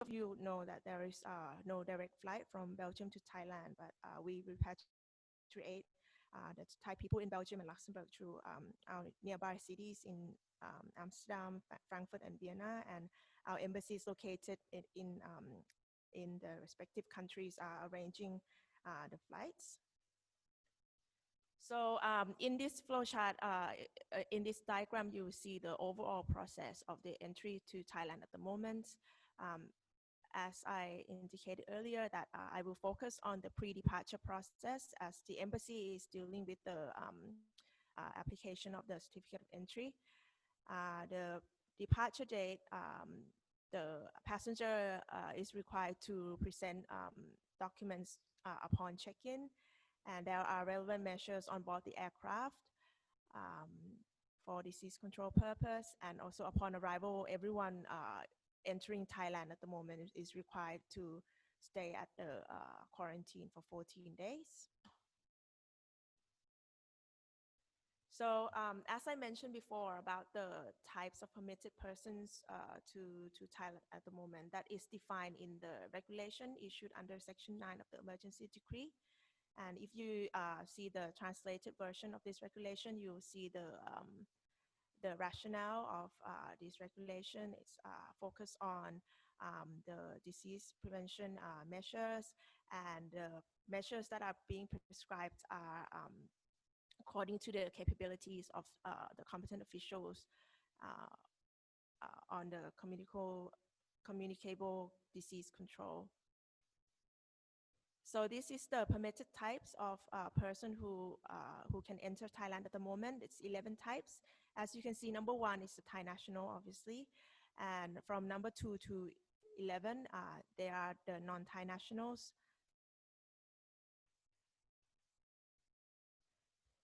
of you know that there is no direct flight from Belgium to Thailand, but we repatriate the Thai people in Belgium and Luxembourg through our nearby cities in Amsterdam, Frankfurt, and Vienna, and our embassies located in the respective countries are arranging the flights. So in this flowchart, in this diagram, you see the overall process of the entry to Thailand at the moment. Um, as I indicated earlier, that I will focus on the pre-departure process as the embassy is dealing with the application of the certificate of entry. The departure date, the passenger is required to present documents upon check-in, and there are relevant measures on board the aircraft um, for disease control purpose, and also upon arrival, everyone entering Thailand at the moment is required to stay at the quarantine for 14 days. So as I mentioned before about the types of permitted persons to Thailand at the moment, that is defined in the regulation issued under Section 9 of the Emergency Decree. And if you see the translated version of this regulation, you will see the rationale of this regulation. It's focused on the disease prevention measures, and the measures that are being prescribed are according to the capabilities of the competent officials on the communicable disease control. So this is the permitted types of person who can enter Thailand at the moment. It's 11 types. As you can see, number 1 is the Thai national, obviously. And from number 2 to 11, they are the non-Thai nationals.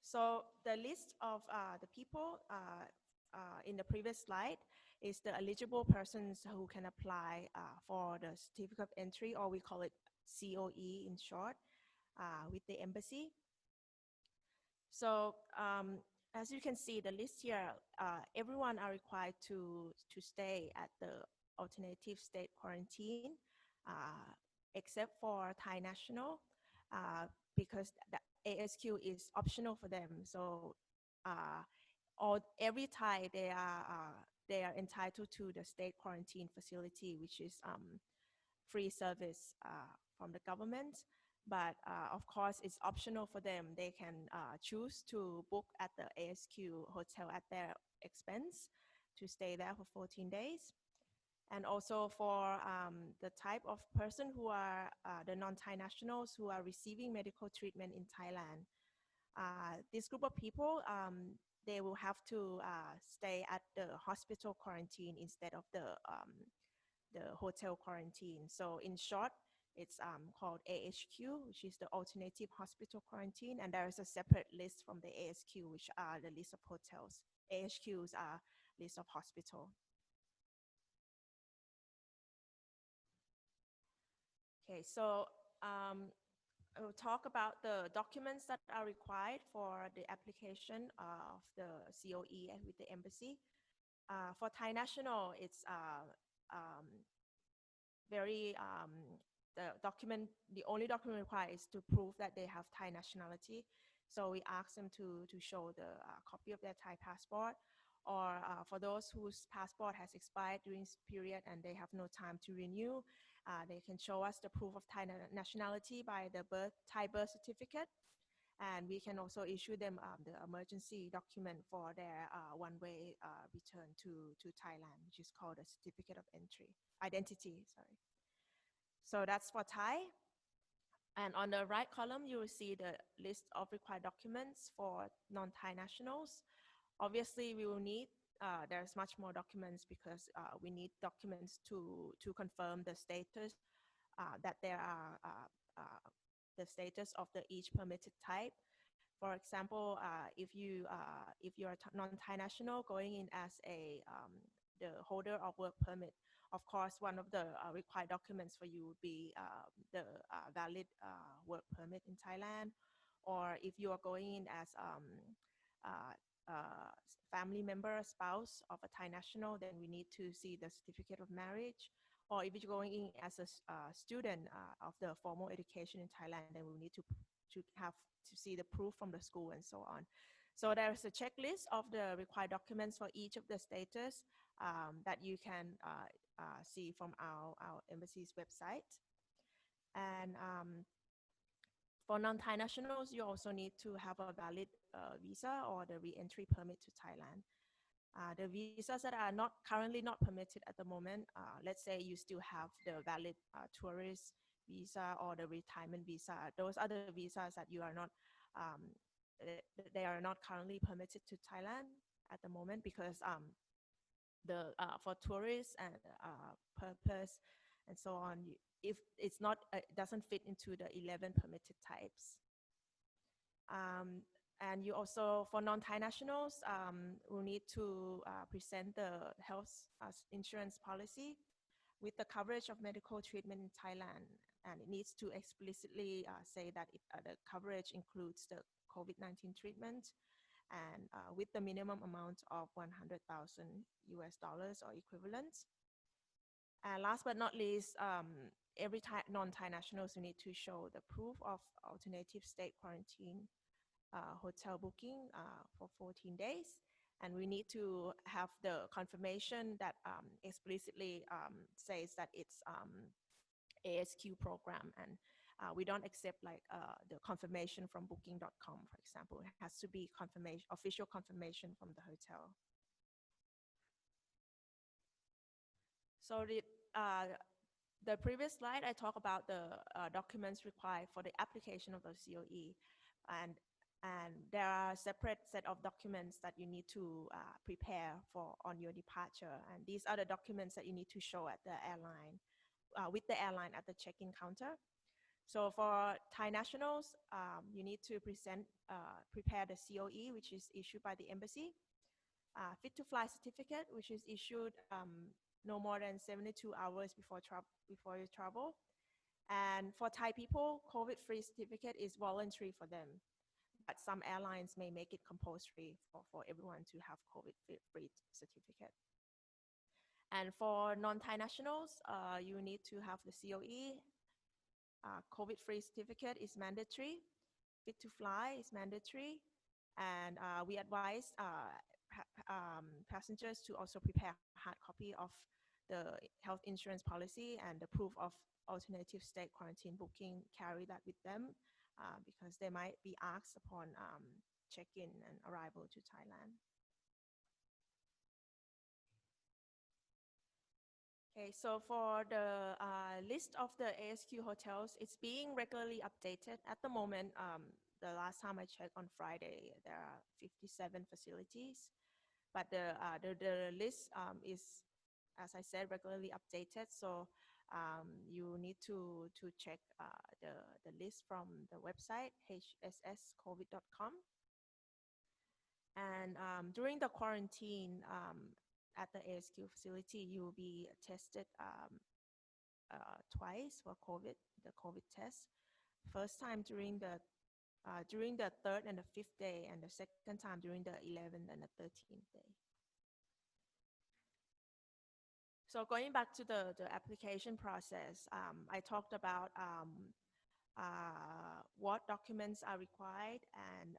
So the list of the people in the previous slide is the eligible persons who can apply for the certificate of entry, or we call it COE in short, with the embassy. So as you can see, the list here, everyone are required to stay at the alternative state quarantine, except for Thai national, because the ASQ is optional for them. So every Thai, they are entitled to the state quarantine facility, which is free service from the government. But of course, it's optional for them. They can choose to book at the ASQ hotel at their expense to stay there for 14 days. And also for the type of person who are the non-Thai nationals who are receiving medical treatment in Thailand. This group of people, they will have to stay at the hospital quarantine instead of the hotel quarantine. So in short, it's called AHQ, which is the alternative hospital quarantine. And there is a separate list from the ASQ, which are the list of hotels. AHQs are list of hospital. Okay, so I will talk about the documents that are required for the application of the COE with the embassy. For Thai national, it's the only document required is to prove that they have Thai nationality. So we ask them to show the copy of their Thai passport, or for those whose passport has expired during this period and they have no time to renew, they can show us the proof of Thai nationality by the Thai birth certificate. And we can also issue them the emergency document for their one-way return to Thailand, which is called a certificate of identity. So that's for Thai. And on the right column, you will see the list of required documents for non-Thai nationals. Obviously, we will need, there's much more documents because we need documents to confirm the status, that there are the status of each permitted type. For example, if you're a non-Thai national going in as the holder of work permit, of course, one of the required documents for you would be the valid work permit in Thailand. Or if you are going in as family member, spouse of a Thai national, then we need to see the certificate of marriage. or if you're going in as a student of the formal education in Thailand, then we need to have to see the proof from the school and so on. So there's a checklist of the required documents for each of the status that you can see from our embassy's website. And for non-Thai nationals, you also need to have a valid visa or the re-entry permit to Thailand. The visas that are not currently not permitted at the moment, let's say you still have the valid tourist visa or the retirement visa. Those are the visas that you are not, um, they are not currently permitted to Thailand at the moment because the for tourists and purpose and so on, if it's not, it doesn't fit into the 11 permitted types. And you also, for non-Thai nationals, will need to present the health insurance policy with the coverage of medical treatment in Thailand. And it needs to explicitly say that the coverage includes the COVID-19 treatment and with the minimum amount of 100,000 US dollars or equivalent. And last but not least, every non-Thai nationals will need to show the proof of alternative state quarantine hotel booking for 14 days. And we need to have the confirmation that explicitly says that it's ASQ program. And we don't accept like the confirmation from booking.com, for example. It has to be confirmation, official confirmation from the hotel. So the previous slide, I talked about the documents required for the application of the COE. And there are a separate set of documents that you need to prepare for on your departure. And these are the documents that you need to show at the airline, with the airline at the check-in counter. So for Thai nationals, you need to prepare the COE, which is issued by the embassy. Fit to fly certificate, which is issued no more than 72 hours before you travel. And for Thai people, COVID-free certificate is voluntary for them, but some airlines may make it compulsory for everyone to have COVID-free certificate. And for non-Thai nationals, you need to have the COE. COVID-free certificate is mandatory. Fit to fly is mandatory. And we advise passengers to also prepare a hard copy of the health insurance policy and the proof of alternative state quarantine booking, carry that with them because they might be asked upon check-in and arrival to Thailand. Okay, so for the list of the ASQ hotels, it's being regularly updated. At the moment, the last time I checked on Friday, there are 57 facilities, but the list is, as I said, regularly updated. So you need to check the list from the website, hsscovid.com. And during the quarantine at the ASQ facility, you will be tested twice for COVID, the COVID test. First time during the 3rd and the 5th day, and the second time during the 11th and the 13th day. So going back to the application process, I talked about what documents are required and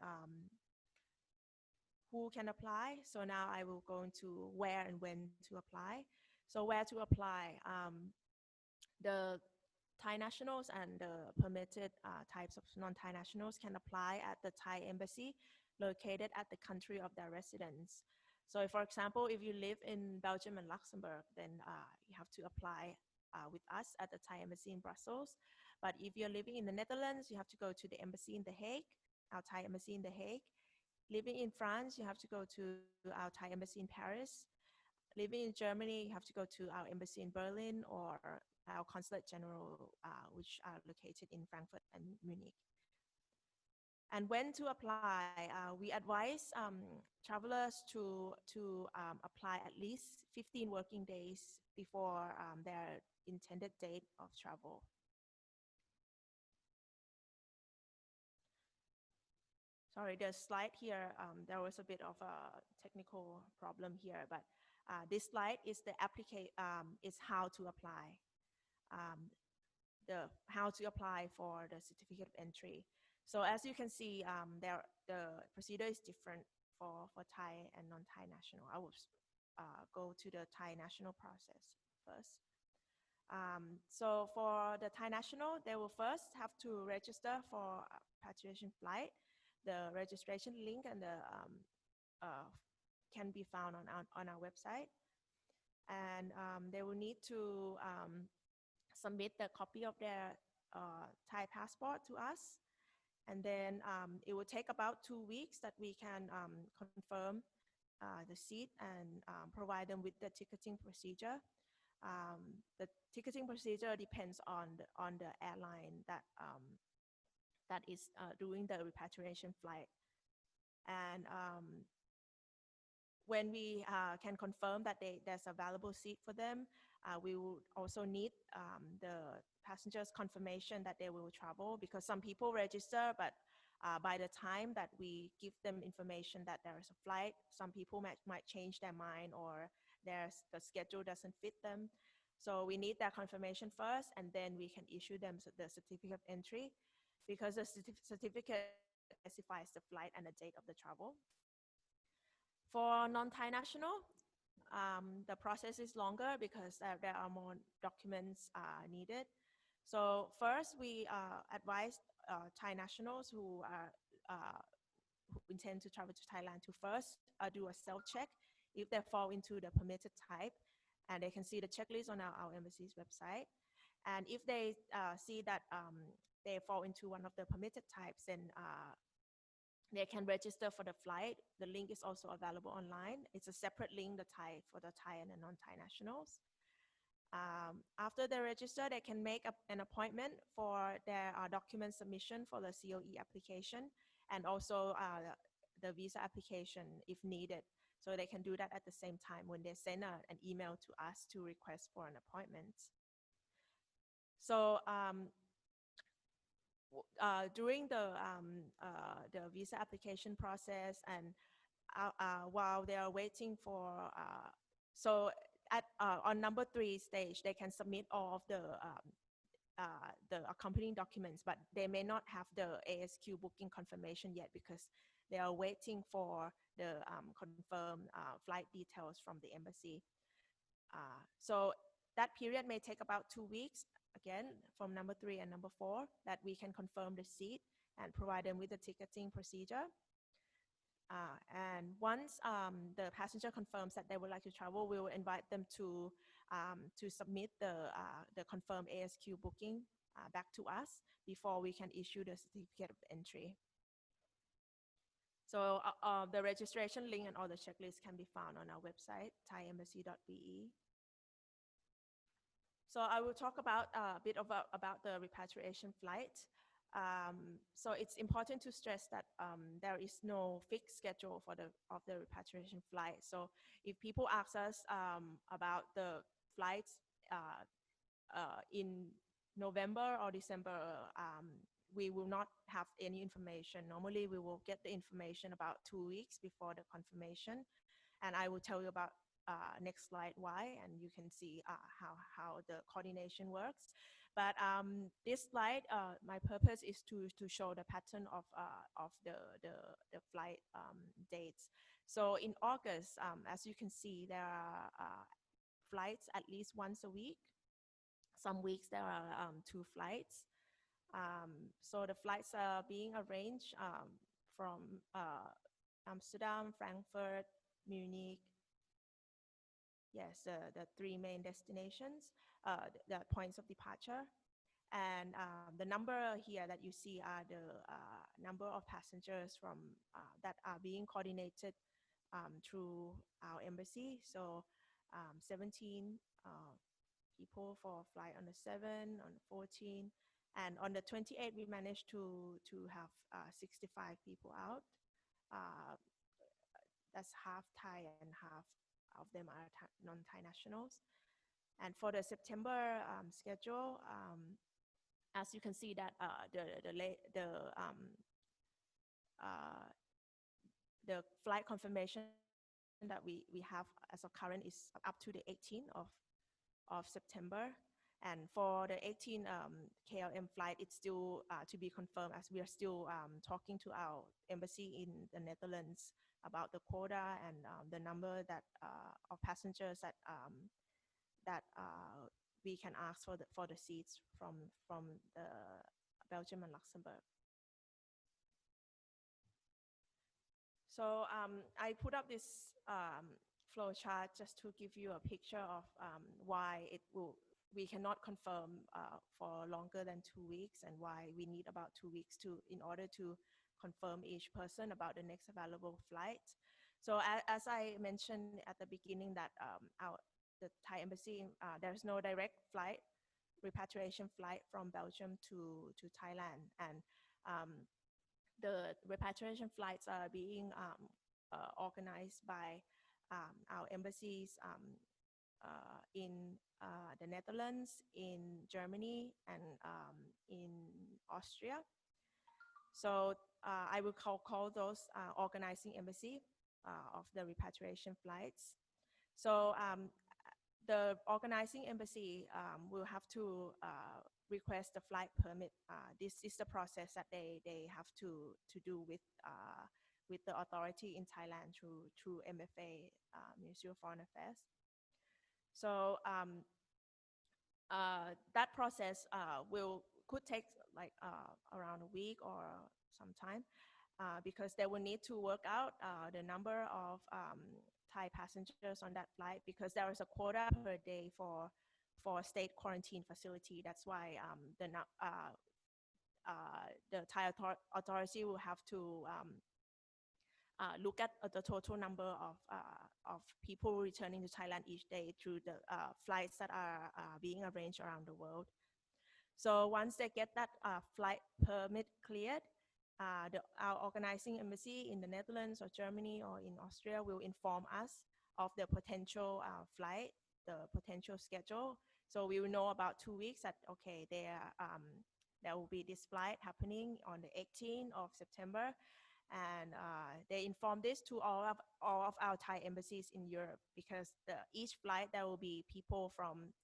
who can apply. So now I will go into where and when to apply. So where to apply? The Thai nationals and the permitted types of non-Thai nationals can apply at the Thai embassy located at the country of their residence. So if, for example, if you live in Belgium and Luxembourg, then you have to apply with us at the Thai embassy in Brussels. But if you're living in the Netherlands, you have to go to the embassy in The Hague, our Thai embassy in The Hague. Living in France, you have to go to our Thai embassy in Paris. Living in Germany, you have to go to our embassy in Berlin or our consulate general, which are located in Frankfurt and Munich. And when to apply, we advise travelers to apply at least 15 working days before their intended date of travel. Sorry, the slide here, there was a bit of a technical problem here, but This slide is is how to apply. Um, how to apply for the certificate of entry. So as you can see, the procedure is different for Thai and non-Thai national. I will go to the Thai national process first. So for the Thai national, they will first have to register for a repatriation flight. The registration link and can be found on our website. And they will need to submit the copy of their Thai passport to us. And then it will take about 2 weeks that we can confirm the seat and provide them with the ticketing procedure. The ticketing procedure depends on the airline that is doing the repatriation flight. And when we can confirm that there's a valuable seat for them, we will also need the passengers' confirmation that they will travel, because some people register, but by the time that we give them information that there is a flight, some people might change their mind, or the schedule doesn't fit them. So we need that confirmation first, and then we can issue them the certificate of entry, because the certificate specifies the flight and the date of the travel. For non-Thai national, the process is longer because there are more documents needed. So first, we advise Thai nationals who intend to travel to Thailand to first do a self-check if they fall into the permitted type, and they can see the checklist on our embassy's website. And if they see that they fall into one of the permitted types, then they can register for the flight. The link is also available online. It's a separate link, for the Thai and the non-Thai nationals. After they register, they can make an appointment for their document submission for the COE application, and also the visa application if needed. So they can do that at the same time when they send an email to us to request for an appointment. So during the visa application process, and while they are waiting for, on number 3 stage, they can submit all of the accompanying documents, but they may not have the ASQ booking confirmation yet, because they are waiting for the confirmed flight details from the embassy. So that period may take about 2 weeks, again, from number 3 and number 4, that we can confirm the seat and provide them with the ticketing procedure. And once the passenger confirms that they would like to travel, we will invite them to submit the confirmed ASQ booking back to us before we can issue the certificate of entry. So the registration link and all the checklists can be found on our website, thaiembassy.be. So I will talk about a bit about the repatriation flight. So it's important to stress that there is no fixed schedule of the repatriation flight. So if people ask us about the flights in November or December, we will not have any information. Normally, we will get the information about 2 weeks before the confirmation, and I will tell you about next slide why, and you can see how the coordination works. But this slide, my purpose is to show the pattern of the flight dates. So in August, as you can see, there are flights at least once a week. Some weeks there are 2 flights. So the flights are being arranged from Amsterdam, Frankfurt, Munich. Yes, the 3 main destinations, the points of departure. And the number here that you see are the number of passengers that are being coordinated through our embassy. So 17 people for flight on the 7, on the 14, and on the 28 we managed to have 65 people out. That's half Thai and half of them are non-Thai nationals. And for the September schedule, as you can see that the flight confirmation that we have as of current is up to the 18th of September. And for the 18 KLM flight, it's still to be confirmed, as we are still talking to our embassy in the Netherlands about the quota and the number that of passengers that we can ask for the seats from the Belgium and Luxembourg. So I put up this flow chart just to give you a picture of why we cannot confirm for longer than 2 weeks, and why we need about 2 weeks in order to confirm each person about the next available flight. So as I mentioned at the beginning, that the Thai embassy, there's no direct flight, repatriation flight from Belgium to Thailand, and the repatriation flights are being organized by our embassies in the Netherlands, in Germany, and in Austria. So I will call those organizing embassy of the repatriation flights. So the organizing embassy will have to request the flight permit. This is the process that they have to do with the authority in Thailand through MFA, Ministry of Foreign Affairs. So that process could take like around a week or some time, because they will need to work out the number of Thai passengers on that flight, because there is a quota per day for state quarantine facility. That's why the Thai authority will have to look at the total number of people returning to Thailand each day through the flights that are being arranged around the world. So once they get that flight permit cleared, our organizing embassy in the Netherlands or Germany or in Austria will inform us of the potential flight, the potential schedule. So we will know about 2 weeks that, okay, there will be this flight happening on the 18th of September. And they inform this to all of our Thai embassies in Europe, because each flight there will be people from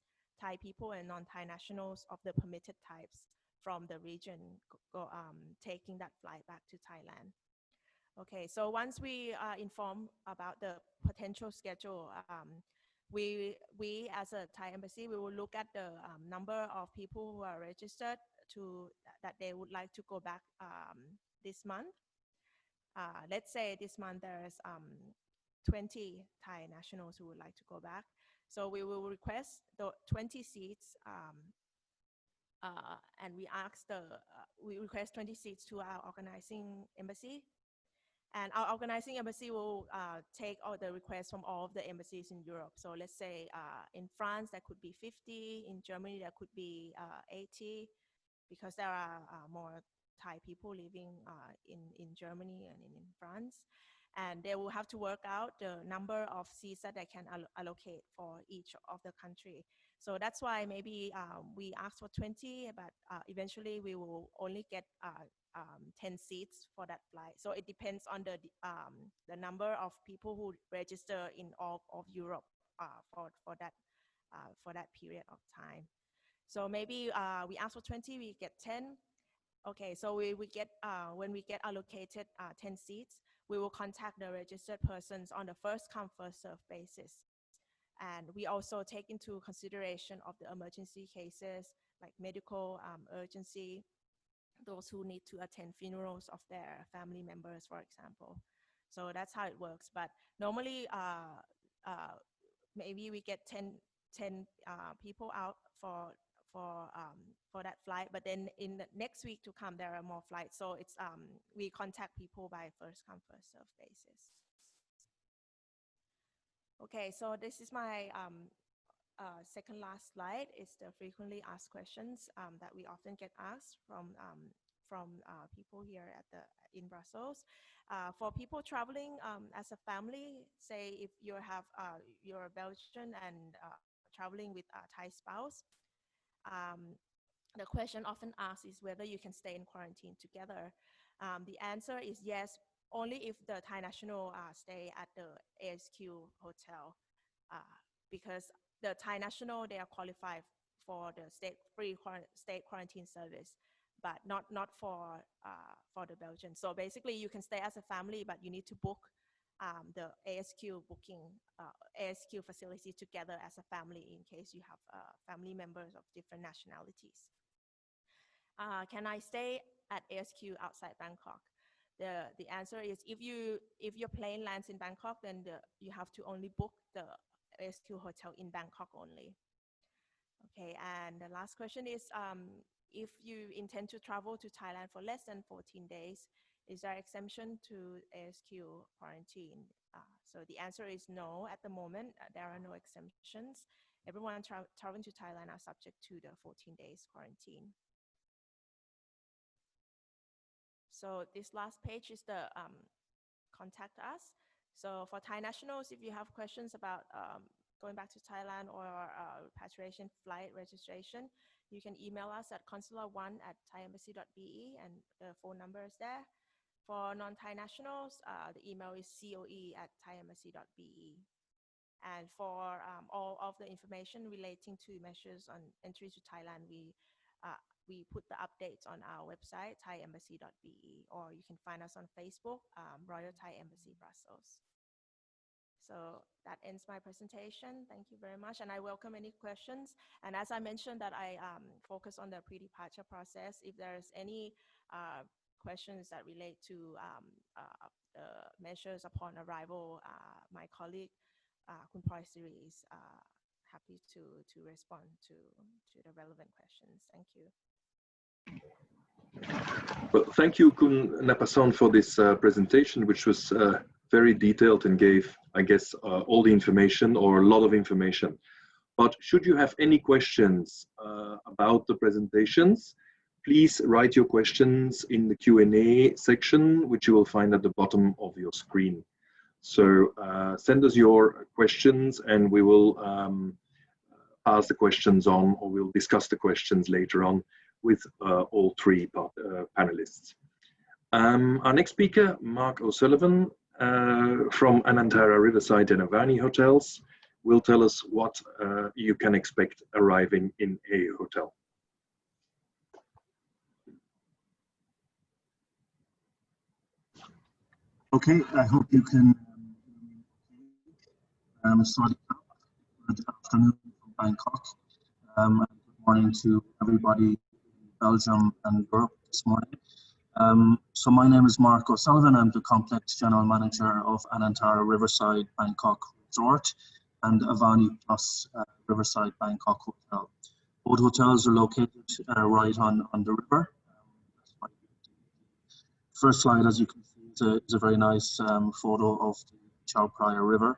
Thai people and non-Thai nationals of the permitted types from the region taking that flight back to Thailand. Okay, so once we are informed about the potential schedule, we as a Thai embassy, we will look at the number of people who are registered that they would like to go back this month. Let's say this month there's 20 Thai nationals who would like to go back. So we will request the 20 seats, and we request 20 seats to our organizing embassy. And our organizing embassy will take all the requests from all of the embassies in Europe. So let's say in France, there could be 50. In Germany, there could be 80, because there are more Thai people living in Germany and in France. And they will have to work out the number of seats that they can allocate for each of the country. So that's why maybe we asked for 20, but eventually we will only get 10 seats for that flight. So it depends on the number of people who register in all of Europe for that period of time. So maybe we ask for 20, we get 10. Okay, so we get when we get allocated 10 seats, we will contact the registered persons on the first come first serve basis. And we also take into consideration of the emergency cases, like medical urgency, those who need to attend funerals of their family members, for example. So that's how it works. But normally, maybe we get 10 people out for that flight, but then in the next week to come, there are more flights. So it's we contact people by first come first serve basis. Okay, so this is my second last slide. It's the frequently asked questions that we often get asked from people here in Brussels. For people traveling as a family, say if you're Belgian and traveling with a Thai spouse, the question often asked is whether you can stay in quarantine together. The answer is yes, only if the Thai national stay at the ASQ hotel, because the Thai national, they are qualified for the state quarantine service, but not for the Belgian. So basically, you can stay as a family, but you need to book the ASQ ASQ facility together as a family in case you have family members of different nationalities. Can I stay at ASQ outside Bangkok? The answer is if your plane lands in Bangkok, then you have to only book the ASQ hotel in Bangkok only. Okay, and the last question is, if you intend to travel to Thailand for less than 14 days, is there exemption to ASQ quarantine? So the answer is no. At the moment, there are no exemptions. Everyone traveling to Thailand are subject to the 14 days quarantine. So this last page is the contact us. So for Thai nationals, if you have questions about going back to Thailand or repatriation flight registration, you can email us at consular1@thaiembassy.be, and the phone number is there. For non-Thai nationals, the email is coe@thaiembassy.be. And for all of the information relating to measures on entry to Thailand, we put the updates on our website, thaiembassy.be, or you can find us on Facebook, Royal Thai Embassy Brussels. So that ends my presentation. Thank you very much. And I welcome any questions. And as I mentioned that I focus on the pre-departure process, if there's any questions that relate to the measures upon arrival, my colleague, Khun Proi Siri, is happy to respond to the relevant questions. Thank you. Well, thank you, Khun Napason, for this presentation, which was very detailed and gave, I guess, all the information or a lot of information. But should you have any questions about the presentations, please write your questions in the Q&A section, which you will find at the bottom of your screen. So send us your questions and we will pass the questions on, or we'll discuss the questions later on with all three panelists. Our next speaker, Mark O'Sullivan from Anantara Riverside and Avani Hotels, will tell us what you can expect arriving in a hotel. Okay, I hope you can start. Good afternoon from Bangkok. Good morning to everybody in Belgium and Europe this morning. So my name is Mark O'Sullivan. I'm the Complex General Manager of Anantara Riverside Bangkok Resort and Avani Plus Riverside Bangkok Hotel. Both hotels are located right on the river. First slide, as you can see, is a very nice photo of the Chao Phraya River.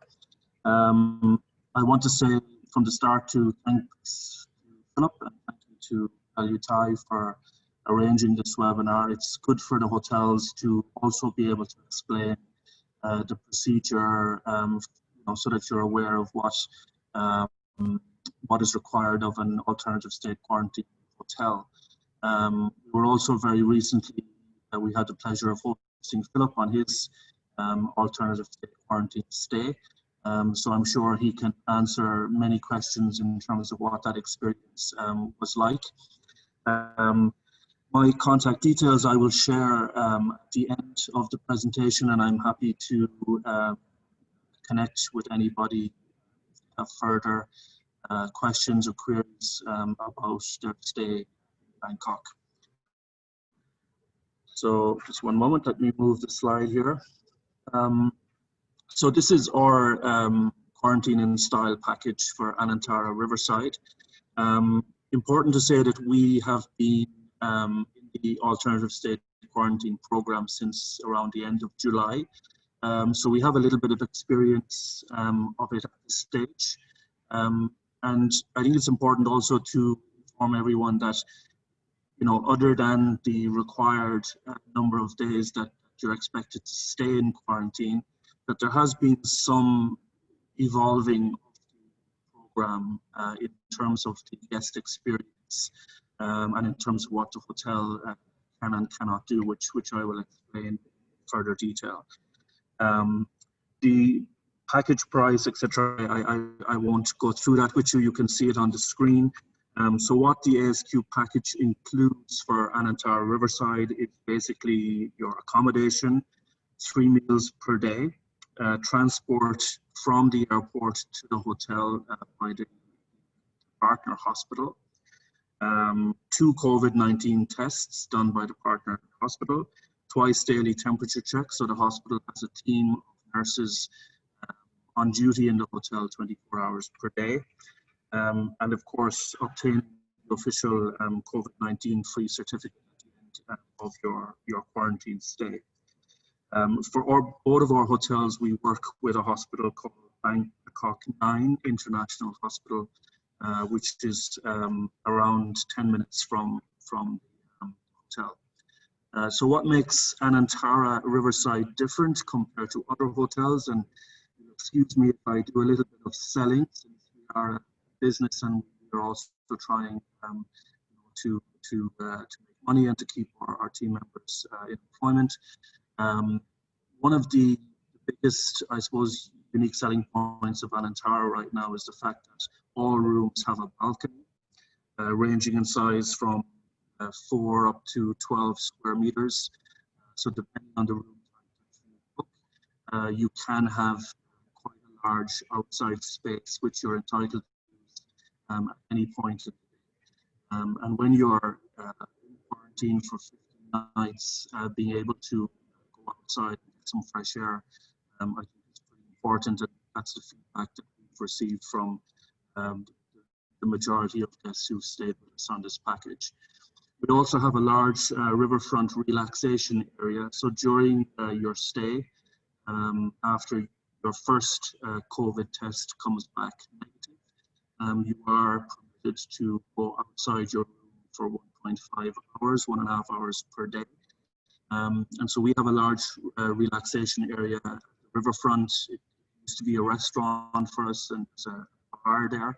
I want to say from the start to thanks to Philip and thank you to Value Thai for arranging this webinar. It's good for the hotels to also be able to explain the procedure, so that you're aware of what is required of an alternative state quarantine hotel. We're also very recently, we had the pleasure of hosting Philip on his alternative state quarantine stay. So I'm sure he can answer many questions in terms of what that experience was like. My contact details I will share at the end of the presentation, and I'm happy to connect with anybody if they have further questions or queries about their stay in Bangkok. So just one moment, let me move the slide here. So this is our quarantine in style package for Anantara Riverside. Important to say that we have been in the alternative state quarantine program since around the end of July. So we have a little bit of experience of it at this stage. And I think it's important also to inform everyone that, other than the required number of days that you're expected to stay in quarantine, that there has been some evolving of the program in terms of the guest experience and in terms of what the hotel can and cannot do, which I will explain further detail. The package price, etc. I won't go through that with you. You can see it on the screen. So what the ASQ package includes for Anantara Riverside is basically your accommodation, 3 meals per day, transport from the airport to the hotel by the partner hospital, 2 COVID-19 tests done by the partner hospital, twice daily temperature checks. So the hospital has a team of nurses on duty in the hotel 24 hours per day. And of course, obtain the official COVID-19 free certificate of your quarantine stay. For both of our hotels, we work with a hospital called Bangkok 9 International Hospital, which is around 10 minutes from the hotel. So what makes Anantara Riverside different compared to other hotels? And excuse me if I do a little bit of selling, since we are a business and we're also trying to make money and to keep our team members in employment. One of the biggest, I suppose, unique selling points of Anantara right now is the fact that all rooms have a balcony, ranging in size from 4 up to 12 square meters. So depending on the room type that you book, you can have quite a large outside space which you're entitled to use at any point of the day. And when you're in quarantine for 50 nights, being able to go outside and get some fresh air, I think is pretty important, and that's the feedback that we've received from the majority of guests who stayed with us on this package. We also have a large riverfront relaxation area. So during your stay, after your first COVID test comes back negative, you are permitted to go outside your room for 1.5 hours, 1.5 hours per day. And so we have a large relaxation area at the riverfront. It used to be a restaurant for us, and there's a bar there.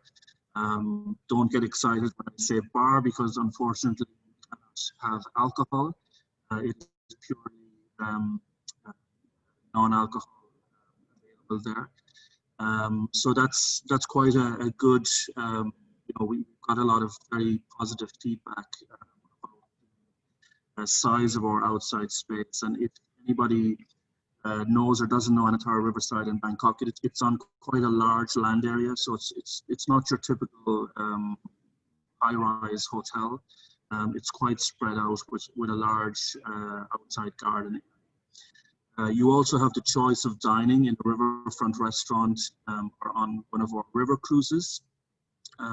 Don't get excited when I say bar, because unfortunately we cannot have alcohol. It's purely non-alcohol available there. So that's quite a good, we've got a lot of very positive feedback about the size of our outside space. And if anybody knows or doesn't know Anantara Riverside in Bangkok, it's on quite a large land area, so it's not your typical high-rise hotel. It's quite spread out with a large outside garden. You also have the choice of dining in the riverfront restaurant or on one of our river cruises.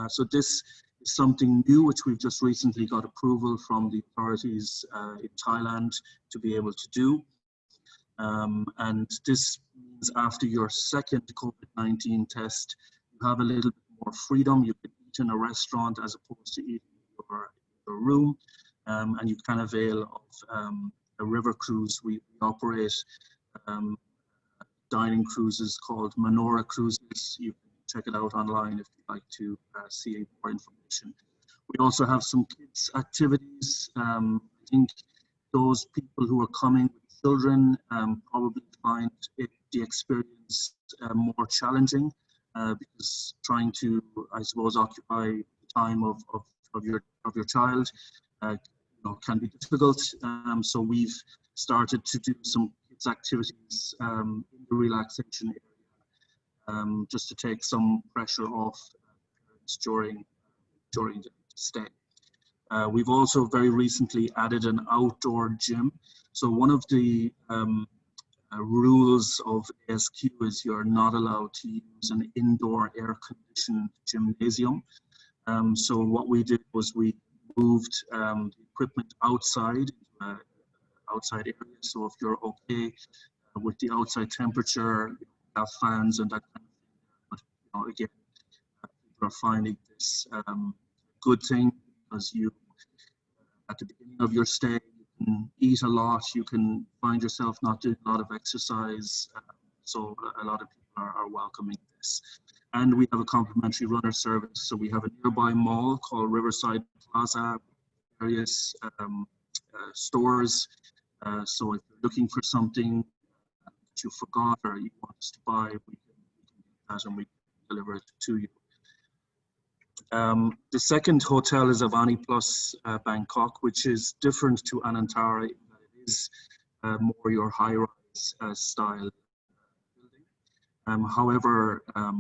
So this is something new which we've just recently got approval from the authorities in Thailand to be able to do. And this means after your second COVID-19 test, you have a little bit more freedom. You can eat in a restaurant as opposed to eating in your room, and you can avail of a river cruise. We operate dining cruises called Manora Cruises. You can check it out online if you'd like to see more information. We also have some kids activities. I think those people who are coming with children probably find the experience more challenging because trying to, I suppose, occupy the time of your child can be difficult. So we've started to do some kids activities in the relaxation area just to take some pressure off parents during the stay. We've also very recently added an outdoor gym. So one of the rules of ASQ is you're not allowed to use an indoor air-conditioned gymnasium. So what we did was we moved the equipment outside area. So if you're okay with the outside temperature, you have fans and that kind of thing. But again, people are finding this a good thing because you, at the beginning of your stay, you can eat a lot. You can find yourself not doing a lot of exercise. So a lot of people are welcoming this. And we have a complimentary runner service. So we have a nearby mall called Riverside Plaza, various stores So if you're looking for something that you forgot or you want us to buy, we can get that and we can deliver it to you. The second hotel is Avani Plus Bangkok, which is different to Anantara. It is more your high-rise style building. However, I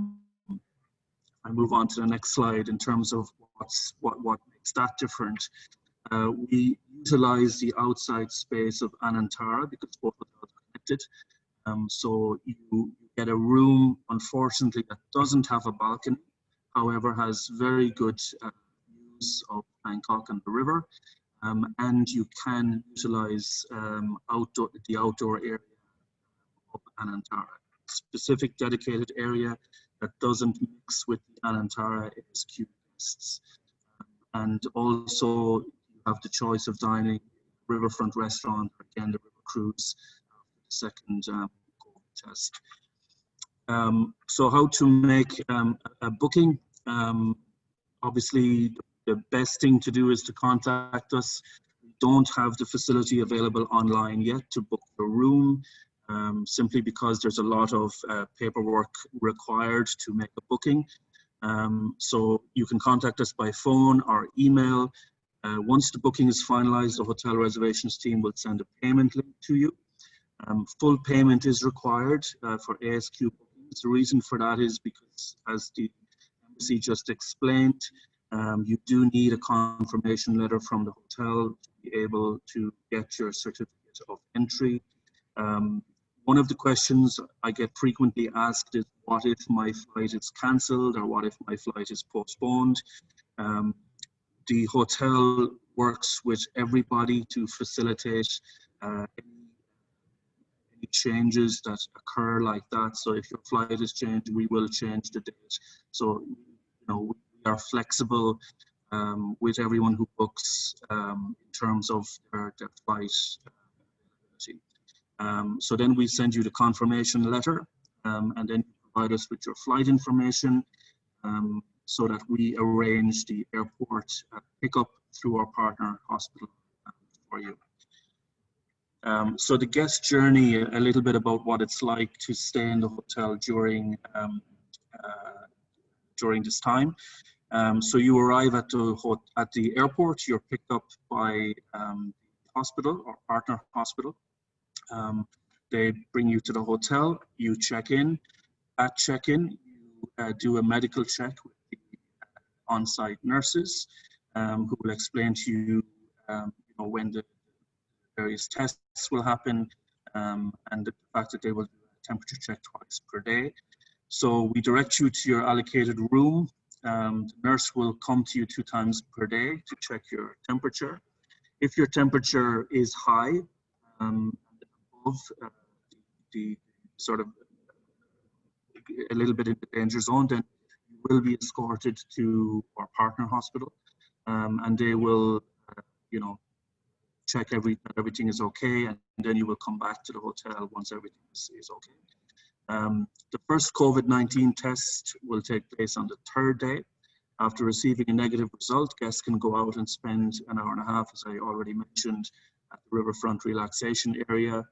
move on to the next slide in terms of what makes that different. We utilize the outside space of Anantara because both hotels are connected. So you get a room, unfortunately, that doesn't have a balcony, however, has very good views of Bangkok and the river. And you can utilize the outdoor area of Anantara, specific dedicated area that doesn't mix with the Anantara ASQ guests. And also you have the choice of dining riverfront restaurant, or again the river cruise after the second COVID test. So how to make a booking? Obviously the best thing to do is to contact us. We don't have the facility available online yet to book a room, simply because there's a lot of paperwork required to make a booking. So you can contact us by phone or email. Once the booking is finalized, the hotel reservations team will send a payment link to you. Full payment is required for ASQ bookings. The reason for that is because, as the embassy just explained, you do need a confirmation letter from the hotel to be able to get your certificate of entry. One of the questions I get frequently asked is, what if my flight is cancelled, or what if my flight is postponed? The hotel works with everybody to facilitate any changes that occur like that. So if your flight is changed, we will change the date. So, you know, we are flexible with everyone who books in terms of their flight availability. So then we send you the confirmation letter, and then you provide us with your flight information, so that we arrange the airport pickup through our partner hospital for you. So the guest journey, a little bit about what it's like to stay in the hotel during this time. So you arrive at the airport, you're picked up by the hospital or partner hospital. They bring you to the hotel, you check in. At check-in, you do a medical check with the on-site nurses, who will explain to you, you know, when the various tests will happen, and the fact that they will do a temperature check twice per day. So we direct you to your allocated room. The nurse will come to you 2 times per day to check your temperature. If your temperature is high, above the sort of a little bit in the danger zone, then you will be escorted to our partner hospital, and they will, you know, check that everything is okay, and then you will come back to the hotel once everything is okay. The first COVID-19 test will take place on the 3rd day. After receiving a negative result, guests can go out and spend an hour and a half, as I already mentioned, at the riverfront relaxation area.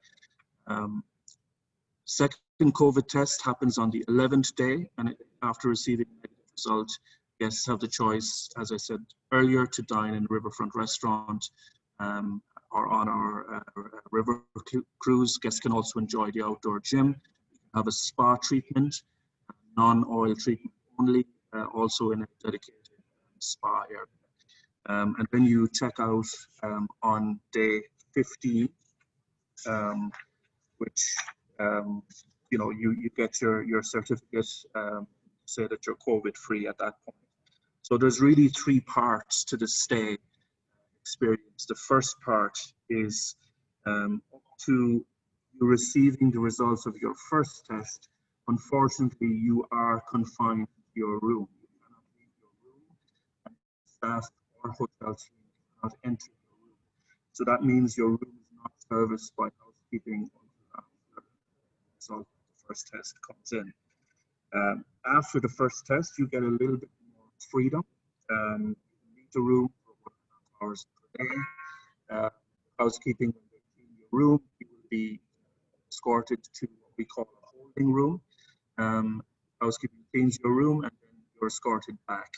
Second COVID test happens on the 11th day, and after receiving a negative result, guests have the choice, as I said earlier, to dine in a riverfront restaurant or on our river cruise. Guests can also enjoy the outdoor gym, have a spa treatment, non-oil treatment only, also in a dedicated spa area. And then you check out on day 15, which you know, you get your certificate, say that you're COVID-free at that point. So there's really 3 parts to the stay experience. The first part is up to you receiving the results of your first test. Unfortunately, you are confined to your room. You cannot leave your room, and staff or hotel team cannot enter your room. So that means your room is not serviced by housekeeping until after the result of the first test comes in. After the first test, you get a little bit more freedom. You can leave the room for 1.5 hours per day. Housekeeping, when they clean your room, you will be escorted to what we call a holding room. Housekeeping cleans your room and then you're escorted back.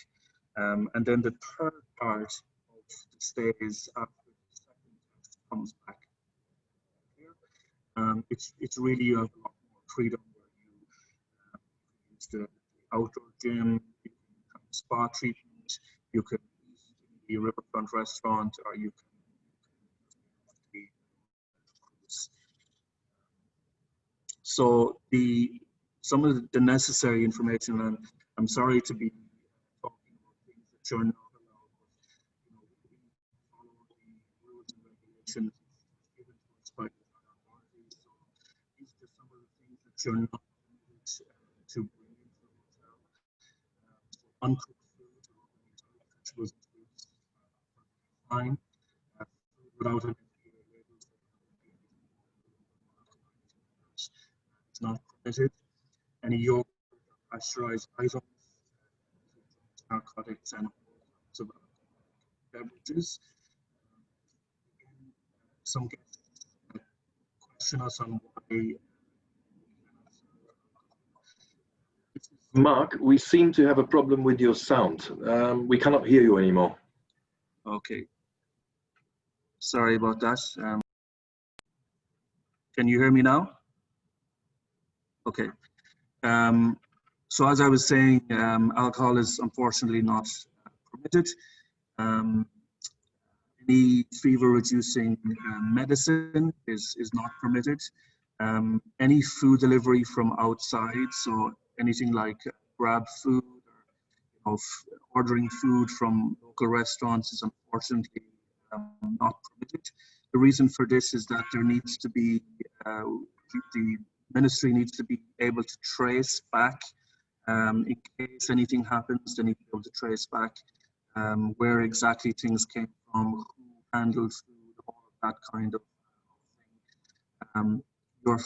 And then the third part of the stay is after the second test comes back. It's really a lot more freedom where you use the outdoor gym, you can have spa treatment, you can eat in the riverfront restaurant, or you can the cruise. So some of the necessary information, and I'm sorry to be talking about things that you're not allowed, but we follow the rules and regulations given to us by the authorities. So these are some of the things that you're not permitted to bring into the hotel. So uncooked food or vegetables and fruits are fine. Food without an FDA label, it's not permitted. Any yogurt, pasteurized items, narcotics, and all kinds of beverages. Some guests question us on why. Mark, we seem to have a problem with your sound. We cannot hear you anymore. Okay. Sorry about that. Can you hear me now? Okay. So as I was saying, alcohol is unfortunately not permitted. Any fever-reducing medicine is not permitted. Any food delivery from outside, so anything like grab food or ordering food from local restaurants is unfortunately not permitted. The reason for this is that there needs to be, the ministry needs to be able to trace back, in case anything happens, they need to be able to trace back where exactly things came from, who handled food, all of that kind of thing. Your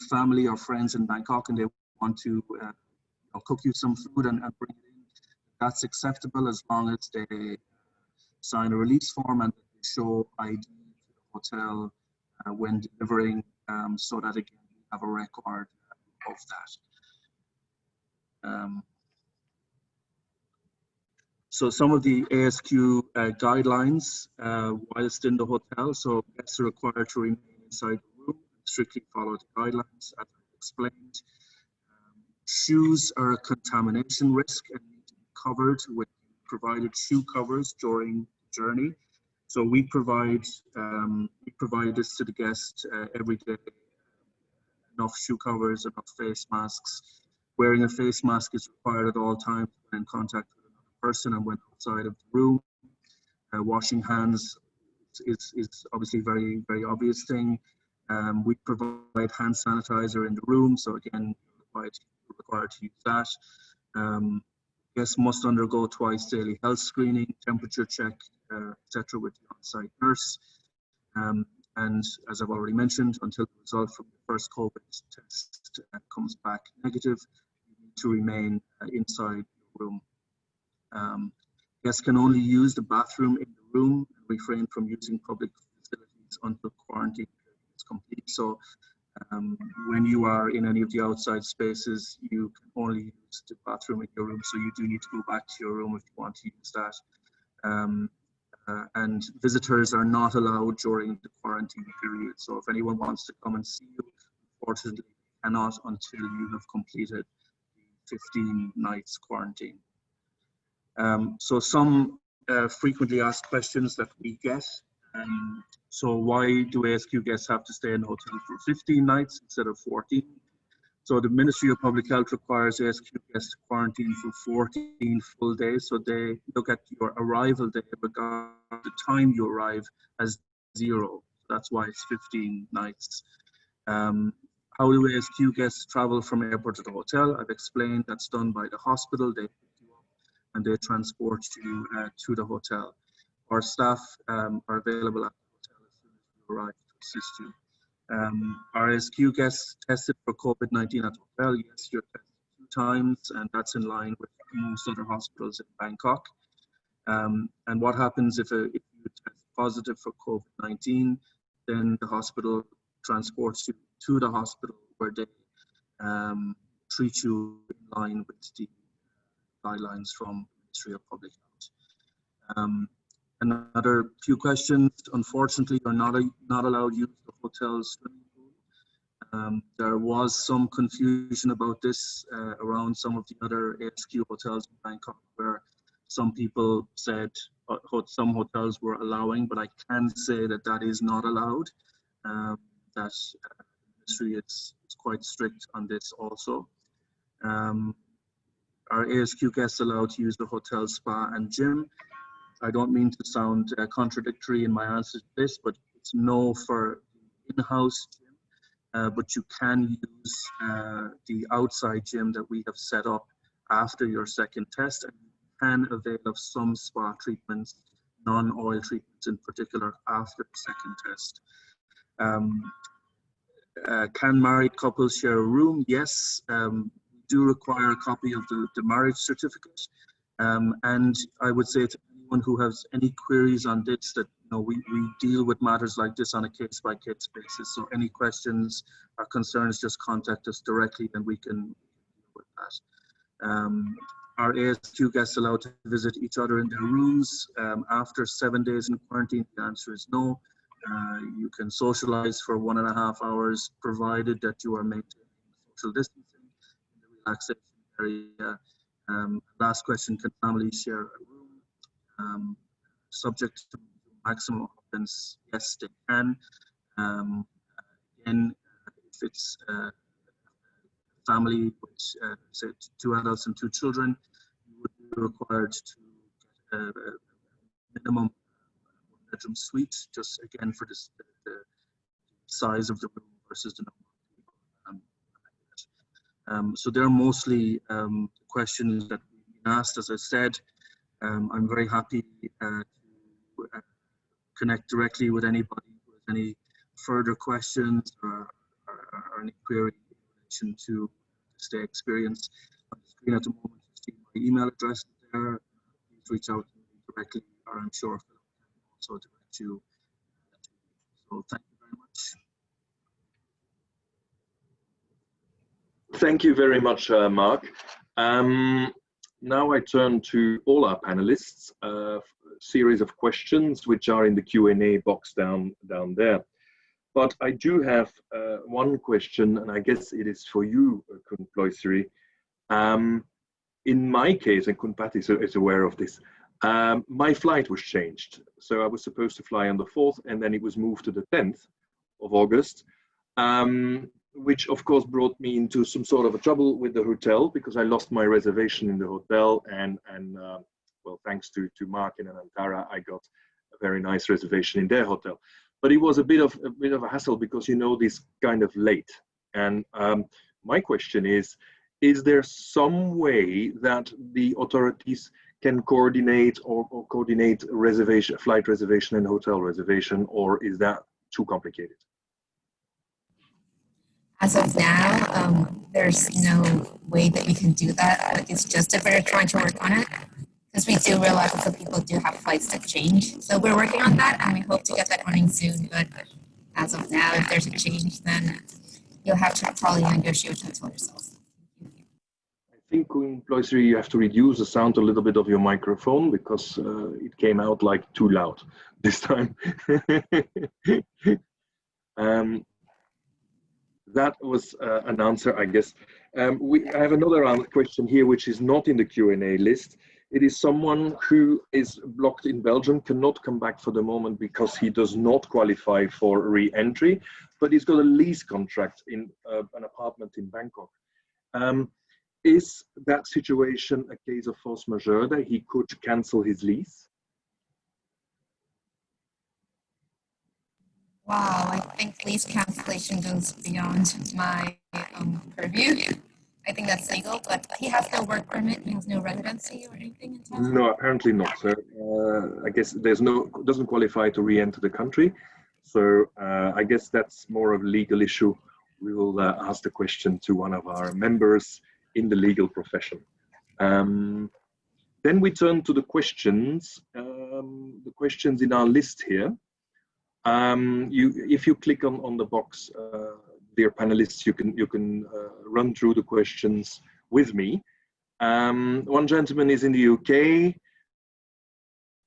family or friends in Bangkok and they want to cook you some food and bring it in, that's acceptable as long as they sign a release form and they show ID to the hotel when delivering, so that again we have a record of that. So some of the ASQ guidelines whilst in the hotel, so guests are required to remain inside the room and strictly follow the guidelines as I explained. Shoes are a contamination risk and need to be covered with provided shoe covers during the journey. So we provide this to the guest every day, enough shoe covers, enough face masks. Wearing a face mask is required at all times when in contact with another person and when outside of the room. Washing hands is obviously a very, very obvious thing. We provide hand sanitizer in the room, so again, you're required to use that. Guests must undergo twice daily health screening, temperature check, etc. with the on-site nurse. And as I've already mentioned, until the result from the first COVID test comes back negative, you need to remain inside your room. Guests can only use the bathroom in the room and refrain from using public facilities until quarantine period is complete. So when you are in any of the outside spaces, you can only use the bathroom in your room. So you do need to go back to your room if you want to use that. And visitors are not allowed during the quarantine period. So if anyone wants to come and see you, unfortunately, they cannot until you have completed the 15 nights quarantine. So some frequently asked questions that we get. So why do ASQ guests have to stay in a hotel for 15 nights instead of 14? So the Ministry of Public Health requires ASQ guests to quarantine for 14 full days. So they look at your arrival day, regardless of the time you arrive, as 0. That's why it's 15 nights. How do ASQ guests travel from airport to the hotel? I've explained that's done by the hospital. They pick you up and they transport you to the hotel. Our staff are available at the hotel as soon as you arrive to assist you. Are ASQ guests tested for COVID-19 at the hotel? Yes, you're tested 2 times, and that's in line with most other hospitals in Bangkok. And what happens if you test positive for COVID-19? then the hospital transports you to the hospital where they treat you in line with the guidelines from the Ministry of Public Health. Another few questions. Unfortunately, you're not allowed to use the hotel's swimming pool. There was some confusion about this around some of the other ASQ hotels in Bangkok, where some people said some hotels were allowing, but I can say that that is not allowed. That the ministry is quite strict on this also. Are ASQ guests allowed to use the hotel spa and gym? I don't mean to sound contradictory in my answer to this, but it's no for in-house gym, but you can use the outside gym that we have set up after your second test, and you can avail of some spa treatments, non-oil treatments in particular, after the second test. Can married couples share a room? Yes, we do require a copy of the marriage certificate. And I would say to anyone who has any queries on this, that we deal with matters like this on a case-by-case basis. So any questions or concerns, just contact us directly and we can deal with that. Are ASQ guests allowed to visit each other in their rooms after 7 days in quarantine? The answer is no. You can socialize for 1.5 hours, provided that you are maintaining social distancing in the relaxation area. Last question, can families share a room? Subject to maximum occupants, yes, they can. Again, if it's a family with, say, 2 adults and 2 children, you would be required to get a minimum bedroom suite, just again for the size of the room versus the number of people. So they're mostly questions that we've been asked. As I said, I'm very happy to connect directly with anybody who has any further questions or any query in relation to stay experience. On the screen at the moment, you see my email address there. Please reach out to me directly, or I'm sure Philip can also direct you to me. So thank you very much. Thank you very much, Mark. Now I turn to all our panelists, a series of questions which are in the Q&A box down there. But I do have one question, and I guess it is for you, Kun Ploisri. In my case, and Kun Patti is aware of this, my flight was changed. So I was supposed to fly on the 4th, and then it was moved to the 10th of August. Which of course brought me into some sort of a trouble with the hotel, because I lost my reservation in the hotel, and well, thanks to Mark and Anantara, I got a very nice reservation in their hotel. But it was a bit of a hassle, because this kind of late. And my question is there some way that the authorities can coordinate or coordinate reservation, flight reservation and hotel reservation, or is that too complicated? As of now, there's no way that we can do that. Like, it's just if we're trying to work on it, because we do realize that some people do have flights that change. So we're working on that, and we hope to get that running soon. But as of now, if there's a change, then you'll have to probably negotiate with hotel yourselves. I think, Kun Ploisri, you have to reduce the sound a little bit of your microphone, because it came out like too loud this time. That was an answer, I guess. I have another question here, which is not in the Q&A list. It is someone who is blocked in Belgium, cannot come back for the moment because he does not qualify for re-entry, but he's got a lease contract in an apartment in Bangkok. Is that situation a case of force majeure that he could cancel his lease? Wow, I think lease cancellation goes beyond my purview. I think that's legal, but he has no work permit, he has no residency or anything in Thailand? No, apparently not, sir. I guess doesn't qualify to re-enter the country. So I guess that's more of a legal issue. We will ask the question to one of our members in the legal profession. Then we turn to the questions in our list here. If you click on the box, dear panelists, you can run through the questions with me. One gentleman is in the UK.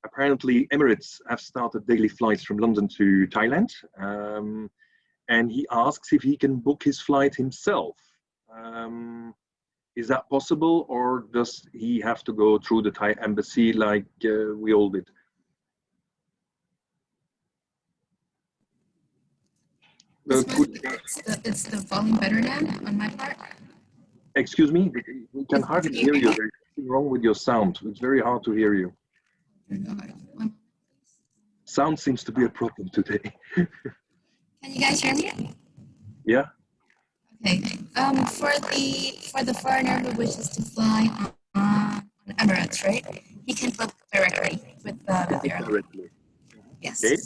Apparently, Emirates have started daily flights from London to Thailand, and he asks if he can book his flight himself. Is that possible, or does he have to go through the Thai embassy like we all did? Is the volume better now on my part? Excuse me, we can hardly hear you. There's something wrong with your sound. It's very hard to hear you. Sound seems to be a problem today. Can you guys hear me? Yeah. Okay. For the foreigner who wishes to fly on Emirates, right? He can book directly with the airline. Directly. Yes. Okay.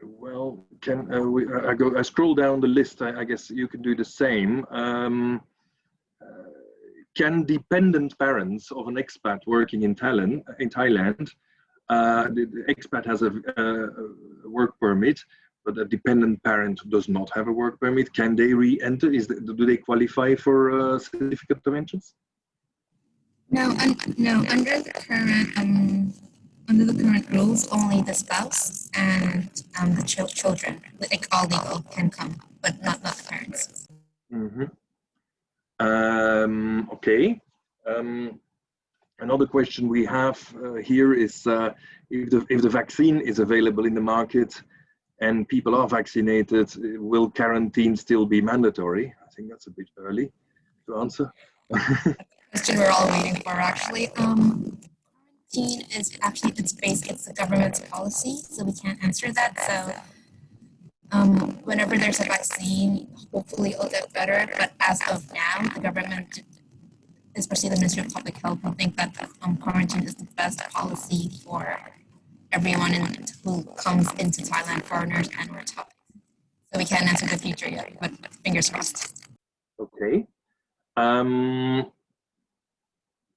Well, I scroll down the list. I guess you can do the same. Can dependent parents of an expat working in Thailand, the expat has a work permit, but a dependent parent does not have a work permit. Can they re-enter? Do they qualify for certificate of entrance? No, no. Under the current rules, only the spouse and the children, like all legal, can come, but not the parents. Mm-hmm. Okay. Another question we have here is if the vaccine is available in the market and people are vaccinated, will quarantine still be mandatory? I think that's a bit early to answer. Question we're all waiting for, actually. Quarantine is actually it's the government's policy, so we can't answer that. So whenever there's a vaccine, hopefully it'll get better. But as of now, the government, especially the Ministry of Public Health, will think that quarantine is the best policy for everyone who comes into Thailand, foreigners and or Thai. So we can't answer the future yet, but fingers crossed. Okay.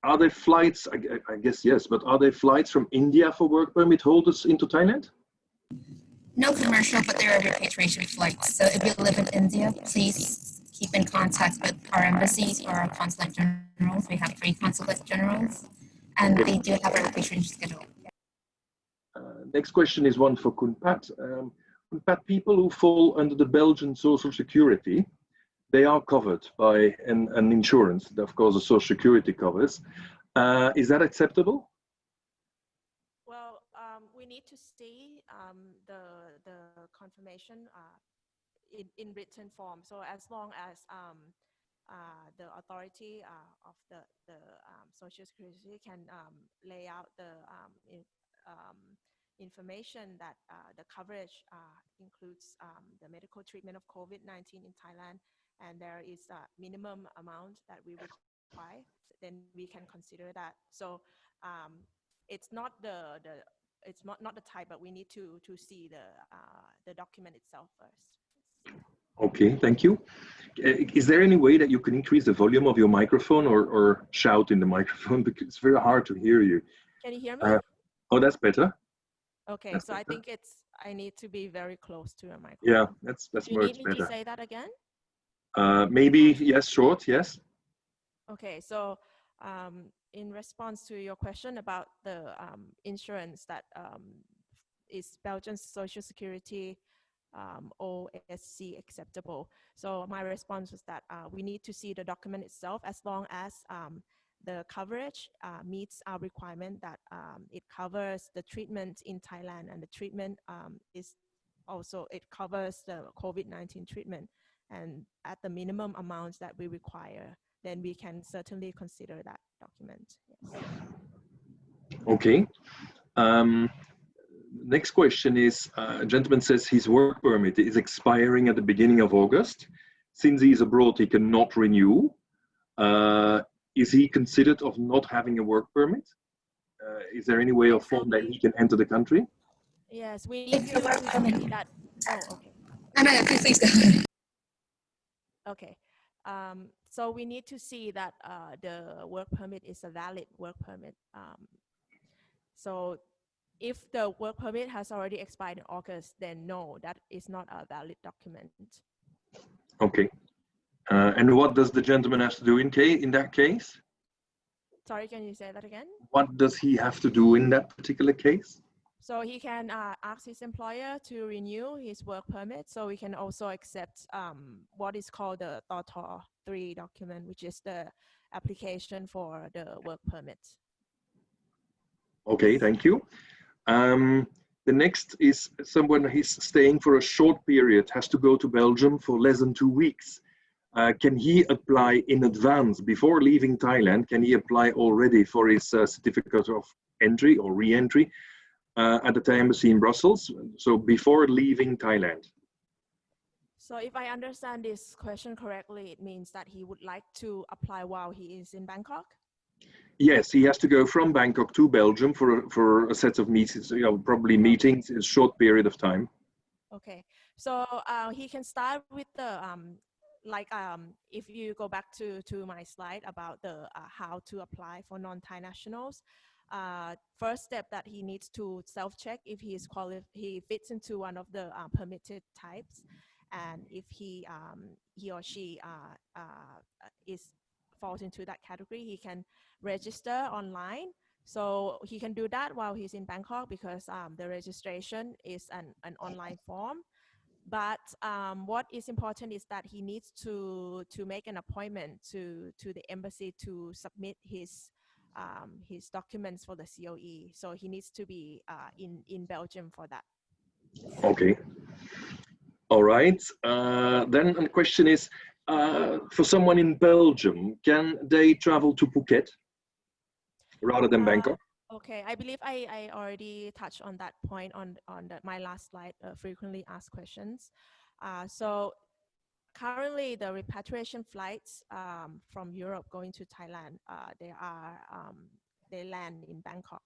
Are there flights? I guess yes, but are there flights from India for work permit holders into Thailand? No commercial, but there are repatriation flights. So if you live in India, please keep in contact with our embassies or our consulate generals. We have 3 consulate generals, and they do have a repatriation schedule. Next question is one for Kunpat. Kunpat, people who fall under the Belgian Social Security, they are covered by an insurance that, of course, the Social Security covers. Is that acceptable? Well, we need to see the confirmation in written form. So as long as the authority of the Social Security can lay out the information that the coverage includes the medical treatment of COVID-19 in Thailand, and there is a minimum amount that we require, then we can consider that. So it's not it's not the type, but we need to see the document itself first. Okay, thank you. Is there any way that you can increase the volume of your microphone or shout in the microphone, because it's very hard to hear you? Can you hear me? Oh, that's better. Okay, that's so better. I think I need to be very close to your microphone. Yeah, that's Do you much need me better. to say that again? Maybe yes, short, yes. Okay, so in response to your question about the insurance that is Belgian Social Security ASQ acceptable. So my response was that we need to see the document itself, as long as the coverage meets our requirement that it covers the treatment in Thailand, and the treatment is also, it covers the COVID-19 treatment, and at the minimum amounts that we require, then we can certainly consider that document. Yes. Okay. Next question is, a gentleman says his work permit is expiring at the beginning of August. Since he is abroad, he cannot renew. Is he considered of not having a work permit? Is there any way or form that he can enter the country? Yes, we need to see that. Oh, okay. No, please go. Okay. So we need to see that the work permit is a valid work permit. So if the work permit has already expired in August, then no, that is not a valid document. Okay. And what does the gentleman have to do in that case? Sorry, can you say that again? What does he have to do in that particular case? So he can ask his employer to renew his work permit. So we can also accept what is called the TOTO 3 document, which is the application for the work permit. Okay, thank you. The next is someone who's staying for a short period, has to go to Belgium for less than 2 weeks. Can he apply in advance before leaving Thailand? Can he apply already for his certificate of entry or re-entry at the Thai embassy in Brussels? So before leaving Thailand. So if I understand this question correctly, it means that he would like to apply while he is in Bangkok? Yes, he has to go from Bangkok to Belgium for a set of meetings, probably meetings in a short period of time. Okay, so he can start with the if you go back to my slide about the how to apply for non-Thai nationals. First step that he needs to self-check if he fits into one of the permitted types, and if he or she falls into that category, he can register online. So he can do that while he's in Bangkok because the registration is an online form. But what is important is that he needs to make an appointment to the embassy to submit his documents for the COE. So he needs to be in Belgium for that. Okay. All right. Then the question is, for someone in Belgium, can they travel to Phuket rather than Bangkok? Okay, I believe I already touched on that point on my last slide, frequently asked questions. So currently the repatriation flights from Europe going to Thailand, they land in Bangkok.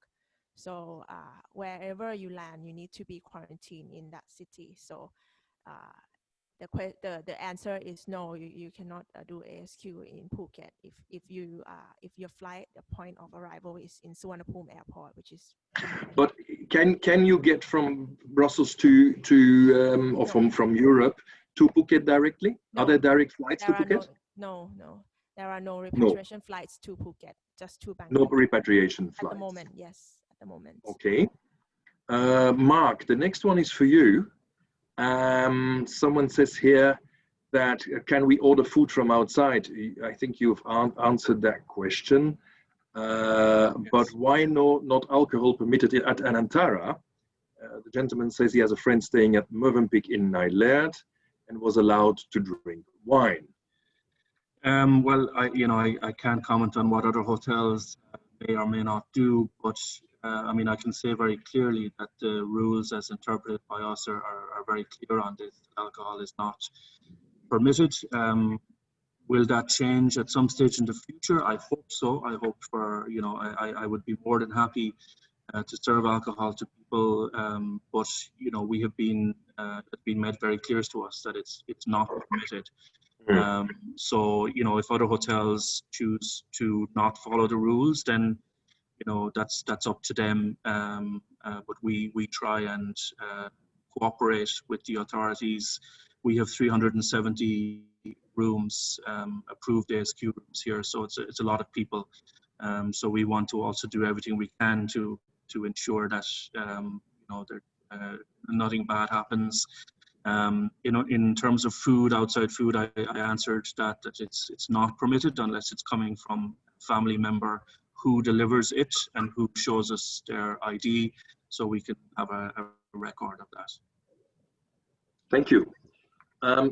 So wherever you land, you need to be quarantined in that city. So the answer is no, you cannot do ASQ in Phuket if your flight, the point of arrival is in Suvarnabhumi Airport, which is. But can you get from Brussels to or from Europe to Phuket directly? No, are there direct flights to Phuket? No, there are no repatriation flights to Phuket, just to Bangkok. No repatriation flights. At the moment, yes, at the moment. Okay. Mark, the next one is for you. Someone says here that can we order food from outside? I think you've answered that question. Yes. But why not alcohol permitted at Anantara? The gentleman says he has a friend staying at Movenpick in Nailaert and was allowed to drink wine. Well, I can't comment on what other hotels may or may not do, but I mean, I can say very clearly that the rules as interpreted by us are very clear on this. Alcohol is not permitted. Will that change at some stage in the future? I hope so. I hope I would be more than happy to serve alcohol to people, but we have been it's been made very clear to us that it's not permitted. So if other hotels choose to not follow the rules, then that's up to them. But we try and cooperate with the authorities. We have 370 rooms, approved ASQ rooms here, so it's a lot of people. So we want to also do everything we can to ensure that nothing bad happens. In terms of food, outside food, I answered that it's not permitted unless it's coming from a family member who delivers it and who shows us their ID, so we can have a record of that. Thank you.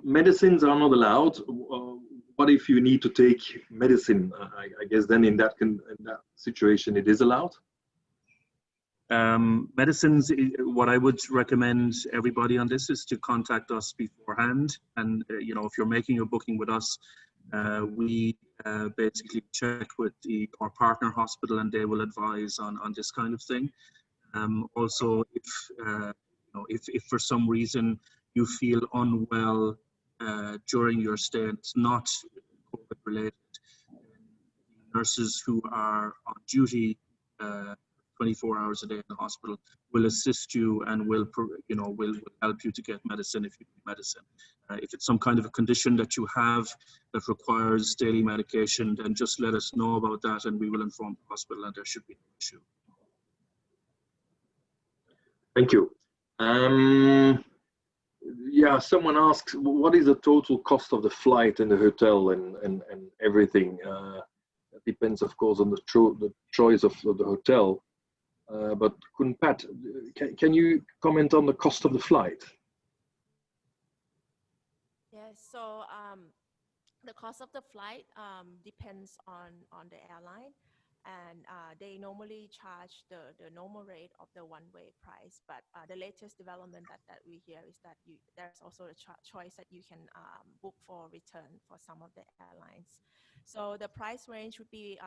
Medicines are not allowed. What if you need to take medicine? I guess then in that situation it is allowed. Medicines, what I would recommend everybody on this is to contact us beforehand, and if you're making a booking with us, we basically check with our partner hospital and they will advise on this kind of thing. Also, if for some reason you feel unwell during your stay and it's not COVID related, nurses who are on duty 24 hours a day in the hospital, will assist you and will help you to get medicine if you need medicine. If it's some kind of a condition that you have that requires daily medication, then just let us know about that and we will inform the hospital, and there should be no issue. Thank you. Yeah, someone asks, what is the total cost of the flight and the hotel and everything? It depends, of course, on the choice of the hotel. But Kun Pat, can you comment on the cost of the flight? Yes, so the cost of the flight depends on the airline, and they normally charge the normal rate of the one-way price. But the latest development that we hear is that there's also a choice that you can book for return for some of the airlines. So the price range would be,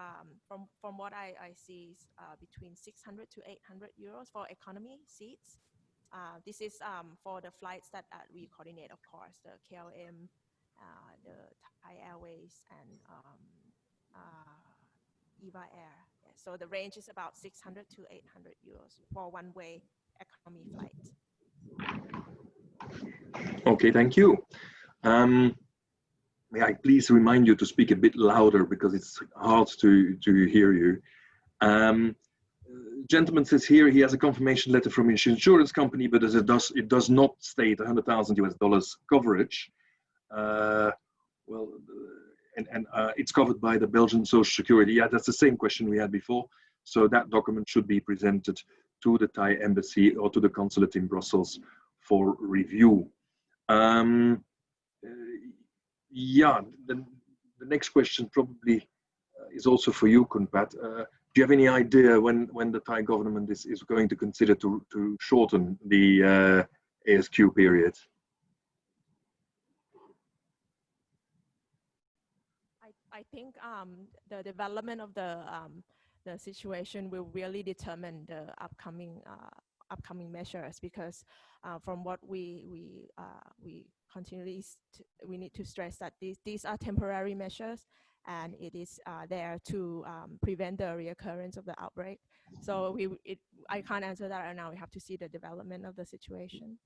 from what I see, is between 600 to 800 euros for economy seats. This is for the flights that we coordinate, of course, the KLM, the Thai Airways, and EVA Air. Yeah, so the range is about 600 to 800 euros for one-way economy flight. Okay, thank you. May I please remind you to speak a bit louder because it's hard to hear you. Gentleman says here he has a confirmation letter from his insurance company, but as it does not state $100,000 coverage. It's covered by the Belgian Social Security. Yeah, that's the same question we had before. So that document should be presented to the Thai embassy or to the consulate in Brussels for review. Yeah, the next question probably is also for you, Kun Pat. Do you have any idea when the Thai government is going to consider to shorten the ASQ period? I think the development of the situation will really determine the upcoming measures, because from what we continually we need to stress that these are temporary measures, and it is there to prevent the reoccurrence of the outbreak. So I can't answer that right now. We have to see the development of the situation.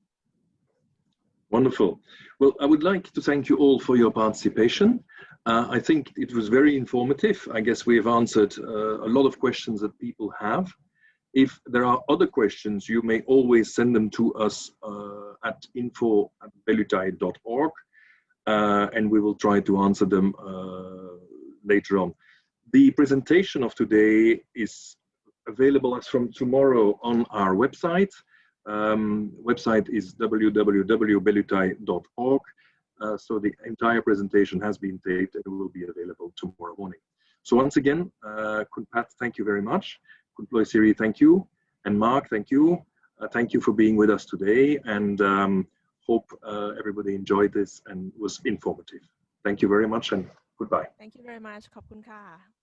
Wonderful. Well, I would like to thank you all for your participation. I think it was very informative. I guess we have answered a lot of questions that people have. If there are other questions, you may always send them to us at info@bellutai.org, and we will try to answer them later on. The presentation of today is available as from tomorrow on our website. Website is www.bellutai.org. So the entire presentation has been taped and will be available tomorrow morning. So once again, Kun Pat, thank you very much. Kun Ploy Siri, thank you. And Mark, thank you. Thank you for being with us today, and hope everybody enjoyed this and was informative. Thank you very much, and goodbye. Thank you very much. ขอบคุณค่ะ